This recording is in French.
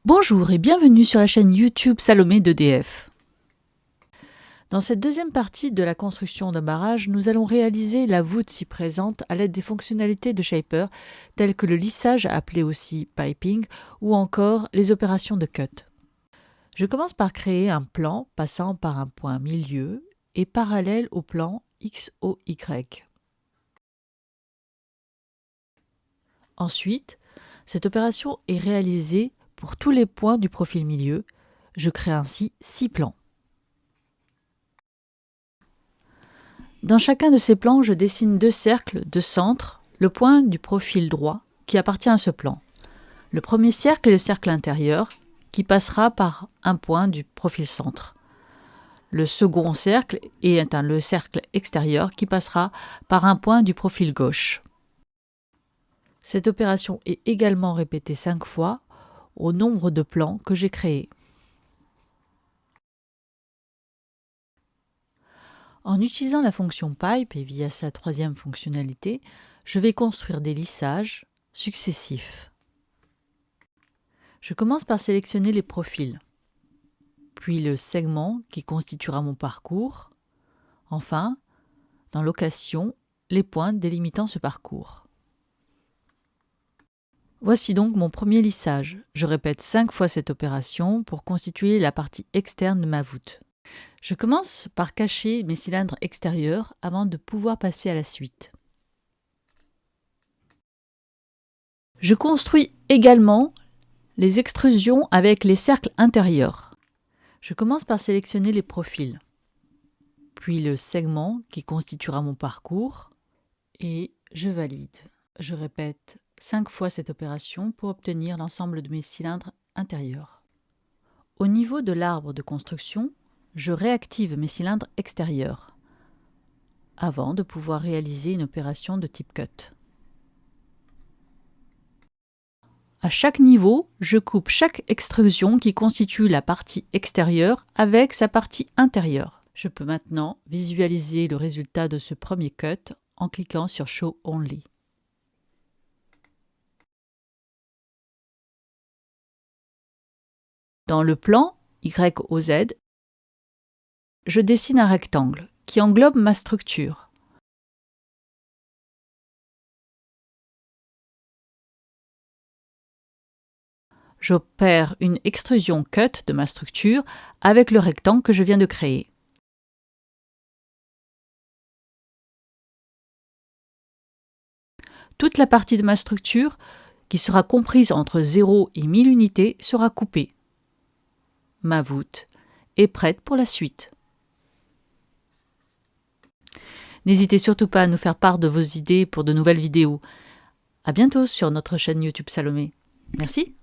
Bonjour et bienvenue sur la chaîne YouTube Salomé d'EDF. Dans cette deuxième partie de la construction d'un barrage, nous allons réaliser la voûte ci présente à l'aide des fonctionnalités de Shaper telles que le lissage appelé aussi piping ou encore les opérations de cut. Je commence par créer un plan passant par un point milieu et parallèle au plan XOY. Ensuite, cette opération est réalisée pour tous les points du profil milieu. Je crée ainsi 6 plans. Dans chacun de ces plans, je dessine 2 cercles de centre, le point du profil droit qui appartient à ce plan. Le premier cercle est le cercle intérieur qui passera par un point du profil centre. Le second cercle est le cercle extérieur qui passera par un point du profil gauche. Cette opération est également répétée 5 fois au nombre de plans que j'ai créés. En utilisant la fonction pipe et via sa troisième fonctionnalité, je vais construire des lissages successifs. Je commence par sélectionner les profils, puis le segment qui constituera mon parcours, enfin, dans location, les points délimitant ce parcours. Voici donc mon premier lissage. Je répète 5 fois cette opération pour constituer la partie externe de ma voûte. Je commence par cacher mes cylindres extérieurs avant de pouvoir passer à la suite. Je construis également les extrusions avec les cercles intérieurs. Je commence par sélectionner les profils, puis le segment qui constituera mon parcours et je valide. Je répète 5 fois cette opération pour obtenir l'ensemble de mes cylindres intérieurs. Au niveau de l'arbre de construction, je réactive mes cylindres extérieurs avant de pouvoir réaliser une opération de type cut. À chaque niveau, je coupe chaque extrusion qui constitue la partie extérieure avec sa partie intérieure. Je peux maintenant visualiser le résultat de ce premier cut en cliquant sur Show Only. Dans le plan YOZ, je dessine un rectangle qui englobe ma structure. J'opère une extrusion cut de ma structure avec le rectangle que je viens de créer. Toute la partie de ma structure, qui sera comprise entre 0 et 1000 unités, sera coupée. Ma voûte est prête pour la suite. N'hésitez surtout pas à nous faire part de vos idées pour de nouvelles vidéos. À bientôt sur notre chaîne YouTube Salomé. Merci.